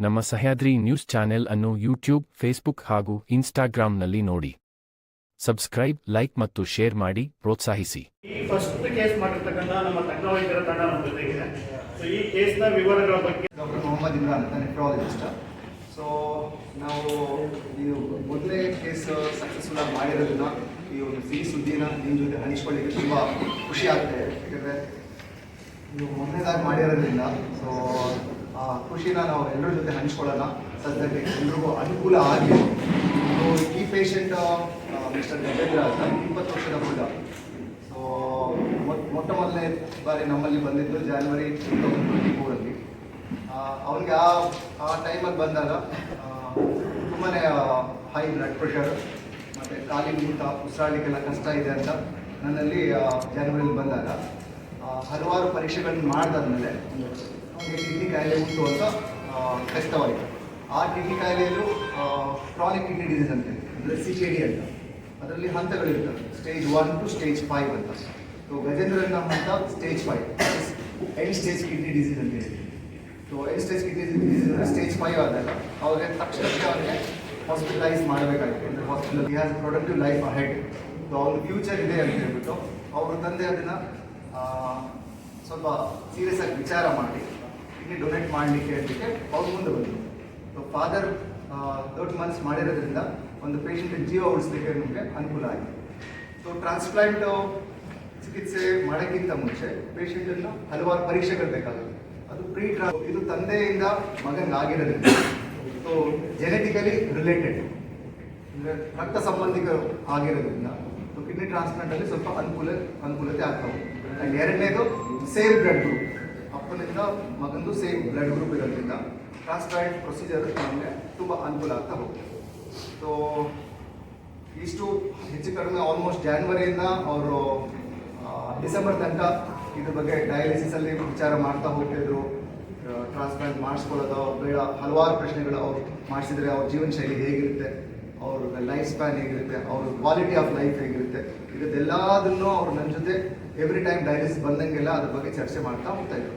ನಮ್ಮ Sahyadri news channel ಅನ್ನು YouTube, Facebook ಹಾಗೂ ಇನ್ಸ್ಟಾಗ್ರಾಂನಲ್ಲಿ ನೋಡಿ. ಸಬ್ಸ್ಕ್ರೈಬ್, ಲೈಕ್ ಮತ್ತು ಶೇರ್ ಮಾಡಿ ಪ್ರೋತ್ಸಾಹಿಸಿ. ಈ ಫಸ್ಟ್ ಕೇಸ್ ಮಾಡಿರ್ತಕ್ಕಂಥ ನಮ್ಮ ತಜ್ಞ ತಂಡ ನಮ್ಮ ಜೊತೆಗಿದೆ. ಸೊ ಈ ಕೇಸ್ನ ವಿವರಗಳ ಬಗ್ಗೆ ಡಾಕ್ಟರ್ ಮೊಹಮ್ಮದ್ ಇಮ್ರಾನ್ ಅಂತ ನೆಫ್ರಾಲಜಿಸ್ಟ್. ಸೊ ನಾವು ನೀವು ಮೊದಲೇ ಕೇಸ್ ಸಕ್ಸಸ್ಫುಲ್ ಆಗಿ ಮಾಡಿರೋದನ್ನ ಈ ಒಂದು ಸಿಹಿ ಸುದ್ದಿನ ನಿಮ್ಮ ಜೊತೆ ಹಂಚ್ಕೊಳ್ಳಿಕ್ಕೆ ತುಂಬ ಖುಷಿ ಆಗ್ತಾಯಿದೆ. ಯಾಕಂದರೆ ನೀವು ಮೊದಲನೇದಾಗಿ ಮಾಡಿರೋದ್ರಿಂದ ಸೊ ಆ ಖುಷಿನ ನಾವು ಎಲ್ಲರ ಜೊತೆ ಹಂಚ್ಕೊಳ್ಳೋಣ. ಸದ್ಯಕ್ಕೆ ಎಲ್ರಿಗೂ ಅನುಕೂಲ ಆಗಲಿ. ಸೊ ಈ ಪೇಷಂಟ್ ಮಿಸ್ಟರ್ ಗಜೇಂದ್ರ ಅಂತ 20 ವರ್ಷದ ಹುಡುಗ. ಸೊ ಮೊಟ್ಟ ಮೊದಲನೇ ಬಾರಿ ನಮ್ಮಲ್ಲಿ ಬಂದಿದ್ದು ಜಾನ್ವರಿ 2024 ಅವನಿಗೆ ಆ ಟೈಮಲ್ಲಿ ಬಂದಾಗ ತುಂಬಾ ಹೈ ಬ್ಲಡ್ ಪ್ರೆಷರ್ ಮತ್ತು ಕಾಲಿನ ಊಟ ಉಸಿರಾಡಲಿಕ್ಕೆಲ್ಲ ಕಷ್ಟ ಇದೆ ಅಂತ ನನ್ನಲ್ಲಿ ಜಾನ್ವರಿಯಲ್ಲಿ ಬಂದಾಗ ಹಲವಾರು ಪರೀಕ್ಷೆಗಳನ್ನು ಮಾಡಿದಾದ್ಮೇಲೆ ಅವನಿಗೆ ಕಿಡ್ನಿ ಕಾಯಿಲೆ ಉಂಟು ಅಂತ ಖಚಿತವಾಯಿತು. ಆ ಕಿಡ್ನಿ ಕಾಯಿಲೆಯಲ್ಲೂ ಕ್ರಾನಿಕ್ ಕಿಡ್ನಿ ಡಿಸೀಸ್ ಅಂತೇಳಿ, ಅಂದರೆ CKD ಅಂತ. ಅದರಲ್ಲಿ ಹಂತಗಳಿರ್ತವೆ, ಸ್ಟೇಜ್ 1 to ಸ್ಟೇಜ್ 5 ಅಂತ. ಸೊ ಗಜೇಂದ್ರನ ಹಂತ stage 5, end stage kidney disease ಅಂತ ಹೇಳಿ. So end stage kidney disease ಅಂದರೆ ಸ್ಟೇಜ್ 5 ಆದಾಗ ಅವ್ರಿಗೆ ತಕ್ಷಣಕ್ಕೆ ಅವನಿಗೆ ಹಾಸ್ಪಿಟಲೈಸ್ ಮಾಡಬೇಕಾಗುತ್ತೆ. ಅಂದರೆ hospital he has productive life ahead. So ಅವ್ರ ಫ್ಯೂಚರ್ ಇದೆ ಅಂತ ಹೇಳ್ಬಿಟ್ಟು ಅವ್ರ ತಂದೆ ಅದನ್ನು ಸ್ವಲ್ಪ ಸೀರಿಯಸ್ ಆಗಿ ವಿಚಾರ ಮಾಡಿ ಕಿಡ್ನಿ ಡೊನೇಟ್ ಮಾಡಲಿಕ್ಕೆ ಹೇಳಲಿಕ್ಕೆ ಅವ್ರು ಮುಂದೆ ಬಂದರು. ಸೊ ಫಾದರ್ 30 months ಮಾಡಿರೋದ್ರಿಂದ ಒಂದು ಪೇಷಂಟ್ ಜೀವ ಉಳಿಸ್ಲಿಕ್ಕೆ ನಮಗೆ ಅನುಕೂಲ ಆಗಿದೆ. ಸೊ ಟ್ರಾನ್ಸ್ಪ್ಲಾಂಟ್ ಚಿಕಿತ್ಸೆ ಮಾಡೋಕ್ಕಿಂತ ಮುಂಚೆ ಪೇಷಂಟನ್ನು ಹಲವಾರು ಪರೀಕ್ಷೆಗಳು ಬೇಕಾಗುತ್ತೆ. ಅದು ಇದು ತಂದೆಯಿಂದ ಮಗನಿಗೆ ಆಗಿರೋದ್ರಿಂದ ಸೊ ಜೆನೆಟಿಕಲಿ ರಿಲೇಟೆಡ್, ಅಂದರೆ ರಕ್ತ ಸಂಬಂಧಿಕರು ಆಗಿರೋದ್ರಿಂದ ಸೊ ಕಿಡ್ನಿ ಟ್ರಾನ್ಸ್ಪ್ಲಾಂಟಲ್ಲಿ ಸ್ವಲ್ಪ ಅನುಕೂಲತೆ ಆಗ್ತವೆ. ಆ್ಯಂಡ್ ಎರಡನೇದು ಸೇಮ್ ಬ್ಲಡ್ ಗ್ರೂಪ್, ಅಪ್ಪನಿಂದ ಮಗಂದು ಸೇಮ್ ಬ್ಲಡ್ ಗ್ರೂಪ್ ಇರೋದ್ರಿಂದ ಟ್ರಾನ್ಸ್ಪ್ಲಾಂಟ್ ಪ್ರೊಸೀಜರ್ ನಮಗೆ ತುಂಬ ಅನುಕೂಲ ಆಗ್ತಾ ಹೋಗ್ತದೆ. ಸೊ ಇಷ್ಟು ಹೆಚ್ಚು ಕಡಿಮೆ ಆಲ್ಮೋಸ್ಟ್ ಜಾನ್ವರಿಯಿಂದ ಅವರು ಡಿಸೆಂಬರ್ ತನಕ ಇದ್ರ ಬಗ್ಗೆ ಡಯಾಲಿಸಿಸಲ್ಲಿ ವಿಚಾರ ಮಾಡ್ತಾ ಹೋಗ್ತಿದ್ರು. ಟ್ರಾನ್ಸ್ಪ್ಲಾಂಟ್ ಮಾಡಿಸ್ಕೊಳ್ಳೋದು ಬೇಡ, ಹಲವಾರು ಪ್ರಶ್ನೆಗಳು ಅವ್ರು ಮಾಡಿಸಿದ್ರೆ ಅವ್ರ ಜೀವನ ಶೈಲಿ ಹೇಗಿರುತ್ತೆ, ಅವ್ರ ಲೈಫ್ ಸ್ಪ್ಯಾನ್ ಹೇಗಿರುತ್ತೆ, ಅವ್ರ ಕ್ವಾಲಿಟಿ ಆಫ್ ಲೈಫ್ ಹೇಗಿರುತ್ತೆ, ಇದೆಲ್ಲದನ್ನು ಅವ್ರು ನನ್ನ ಜೊತೆ ಎವ್ರಿ ಟೈಮ್ ಡಯಾಲಿಸಿಸ್ ಬಂದಂಗೆಲ್ಲ ಅದ್ರ ಬಗ್ಗೆ ಚರ್ಚೆ ಮಾಡ್ತಾ ಹೋಗ್ತಾಯಿದ್ರು.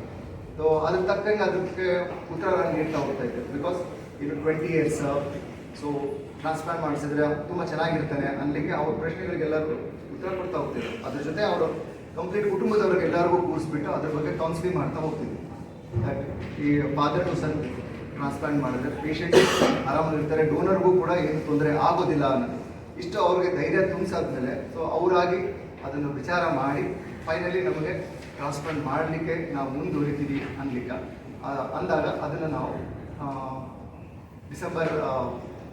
ಸೊ ಅದಕ್ಕೆ ತಕ್ಕಂಗೆ ಅದಕ್ಕೆ ಉತ್ತರ ನಾನು ನೀಡ್ತಾ ಹೋಗ್ತಾಯಿದ್ದೆ. ಬಿಕಾಸ್ ಇದು 20 years, ಸೊ ಟ್ರಾನ್ಸ್ಪ್ಲಾಂಟ್ ಮಾಡಿಸಿದ್ರೆ ತುಂಬ ಚೆನ್ನಾಗಿರ್ತಾನೆ ಅನ್ಲಿಕ್ಕೆ ಅವ್ರ ಪ್ರಶ್ನೆಗಳಿಗೆಲ್ಲರೂ ಉತ್ತರ ಕೊಡ್ತಾ ಹೋಗ್ತಿದ್ರು. ಅದ್ರ ಜೊತೆ ಅವರು ಕಂಪ್ಲೀಟ್ ಕುಟುಂಬದವ್ರಿಗೆ ಎಲ್ಲರಿಗೂ ಕೂರಿಸ್ಬಿಟ್ಟು ಅದ್ರ ಬಗ್ಗೆ ಕೌನ್ಸಿಲಿಂಗ್ ಮಾಡ್ತಾ ಹೋಗ್ತಿದ್ರು. ದಟ್ ಈ ಫಾದರ್ ಟು ಸನ್ ಟ್ರಾನ್ಸ್ಪ್ಲಾಂಟ್ ಮಾಡಿದ್ರೆ ಪೇಷಂಟ್ ಆರಾಮಾಗಿರ್ತಾರೆ, ಡೋನರ್ಗೂ ಕೂಡ ಏನು ತೊಂದರೆ ಆಗೋದಿಲ್ಲ ಅನ್ನೋದು ಇಷ್ಟು ಅವ್ರಿಗೆ ಧೈರ್ಯ ತುಂಬಿಸಾದ್ಮೇಲೆ ಸೊ ಅವರಾಗಿ ಅದನ್ನು ವಿಚಾರ ಮಾಡಿ ಫೈನಲಿ ನಮಗೆ ಟ್ರಾನ್ಸ್ಪ್ಲಾಂಟ್ ಮಾಡಲಿಕ್ಕೆ ನಾವು ಮುಂದುವರಿತೀವಿ ಅಂದಾಗ ಅದನ್ನು ನಾವು ಡಿಸೆಂಬರ್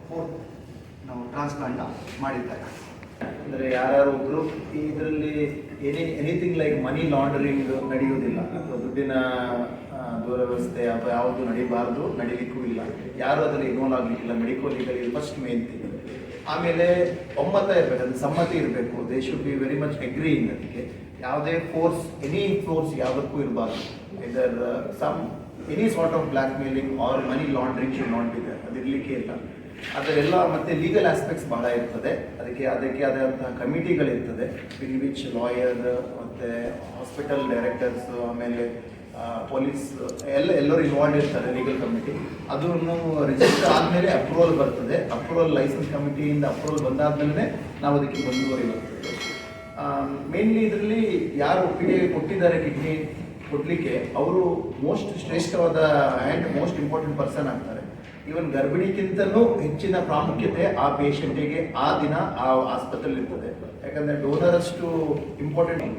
4 ನಾವು ಟ್ರಾನ್ಸ್ಪ್ಲಾಂಟ್ನ ಮಾಡಿದ್ದಾರೆ. ಅಂದರೆ ಯಾರೊಬ್ಬರು ಇದರಲ್ಲಿ ಎನಿಥಿಂಗ್ ಲೈಕ್ ಮನಿ ಲಾಂಡ್ರಿಂಗ್ ನಡೆಯುವುದಿಲ್ಲ, ಅಥವಾ ದುಡ್ಡಿನ ದುರವ್ಯವಸ್ಥೆ ಅಥವಾ ಯಾವುದು ನಡೀಬಾರ್ದು, ನಡೀಲಿಕ್ಕೂ ಇಲ್ಲ. ಯಾರು ಅದರಲ್ಲಿ ಇನ್ವಾಲ್ವ್ ಆಗಲಿಕ್ಕಿಲ್ಲ. Medical legal first main thing. ಆಮೇಲೆ ಒಮ್ಮತ ಇರಬೇಕು, ಅದು ಸಮ್ಮತಿ ಇರಬೇಕು. They should be very much agreeing. ಅದಕ್ಕೆ ಯಾವುದೇ ಫೋರ್ಸ್, ಎನಿ ಫೋರ್ಸ್ ಯಾವುದಕ್ಕೂ ಇರಬಾರ್ದು. Either any sort of blackmailing or money laundering should not be there. ಅದು ಇರಲಿಕ್ಕೆ ಇಲ್ಲ. ಅದರೆಲ್ಲ ಮತ್ತು ಲೀಗಲ್ ಆಸ್ಪೆಕ್ಟ್ಸ್ ಬಹಳ ಇರ್ತದೆ. ಅದಕ್ಕೆ ಆದಂತಹ ಕಮಿಟಿಗಳಿರ್ತದೆ, ಇನ್ ವಿಚ್ ಲಾಯರ್ ಮತ್ತು ಹಾಸ್ಪಿಟಲ್ ಡೈರೆಕ್ಟರ್ಸ್, ಆಮೇಲೆ ಪೊಲೀಸ್ ಎಲ್ಲರೂ ಇನ್ವಾಲ್ವ್ ಇರ್ತಾರೆ. ಲೀಗಲ್ ಕಮಿಟಿ ಅದನ್ನು ರಿಜಿಸ್ಟರ್ ಆದಮೇಲೆ ಅಪ್ರೂವಲ್ ಬರ್ತದೆ. ಅಪ್ರೂವಲ್ ಲೈಸೆನ್ಸ್ ಕಮಿಟಿಯಿಂದ ಅಪ್ರೂವಲ್ ಬಂದಾದ್ಮೇಲೆ ನಾವು ಅದಕ್ಕೆ ಮುಂದುವರಿ ಬರ್ತದೆ. ಮೇನ್ಲಿ ಇದರಲ್ಲಿ ಯಾರು ಒಪ್ಪಿಗೆ ಕೊಟ್ಟಿದ್ದಾರೆ ಕಿಡ್ನಿ ಕೊಡಲಿಕ್ಕೆ, ಅವರು ಮೋಸ್ಟ್ ಶ್ರೇಷ್ಠವಾದ ಆ್ಯಂಡ್ ಮೋಸ್ಟ್ ಇಂಪಾರ್ಟೆಂಟ್ ಪರ್ಸನ್ ಆಗ್ತಾರೆ. ಈವನ್ ಗರ್ಭಿಣಿಗಿಂತಲೂ ಹೆಚ್ಚಿನ ಪ್ರಾಮುಖ್ಯತೆ ಆ ಪೇಷಂಟಿಗೆ ಆ ದಿನ ಆ ಆಸ್ಪತ್ರೆಯಲ್ಲಿ ಇರ್ತದೆ. ಯಾಕಂದರೆ ಡೋನರ್ ಅಷ್ಟು ಇಂಪಾರ್ಟೆಂಟ್.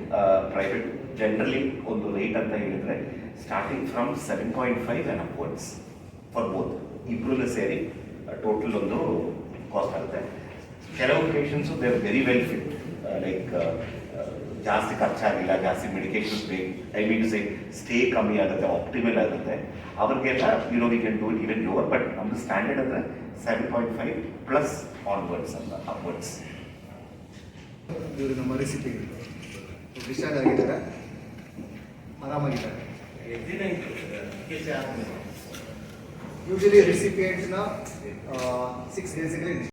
ಪ್ರೈವೇಟ್ ಜನರಲಿ ಒಂದು ರೇಟ್ ಅಂತ ಹೇಳಿದ್ರೆ starting from 7.5 and upwards for both, ಇಬ್ಬರಲ್ಲೂ ಸೇರಿ ಟೋಟಲ್ ಒಂದು ಕಾಸ್ಟ್ ಆಗುತ್ತೆ. ಕೆಲವು patients they are very well fit, like ಜಾಸ್ತಿ ಖರ್ಚಾಗಿಲ್ಲ, ಜಾಸ್ತಿ ಮೆಡಿಕೇಶನ್ಸ್ ಬೇಕು, I mean to say stay ಕಮ್ಮಿ ಆಗುತ್ತೆ, ಆಪ್ಟಿಮಲ್ ಆಗುತ್ತೆ. ಅವ್ರಿಗೆಲ್ಲ we can do it even lower. But ನಮ್ಮದು ಸ್ಟ್ಯಾಂಡರ್ಡ್ ಅಂದರೆ 7.5+ ಆನ್ವರ್ಡ್ಸ್ ಅಂತ, ಅಪ್ವರ್ಡ್ಸ್. ಇವರು ನಮ್ಮ ರೆಸಿಪಿ ಡಿಸ್ಚಾರ್ಜ್ ಆಗಿದ್ದಾರೆ, ಆರಾಮಾಗಿದ್ದಾರೆ. Usually ರೆಸಿಪಿಯೆಂಟ್ಸ್ನ 6 days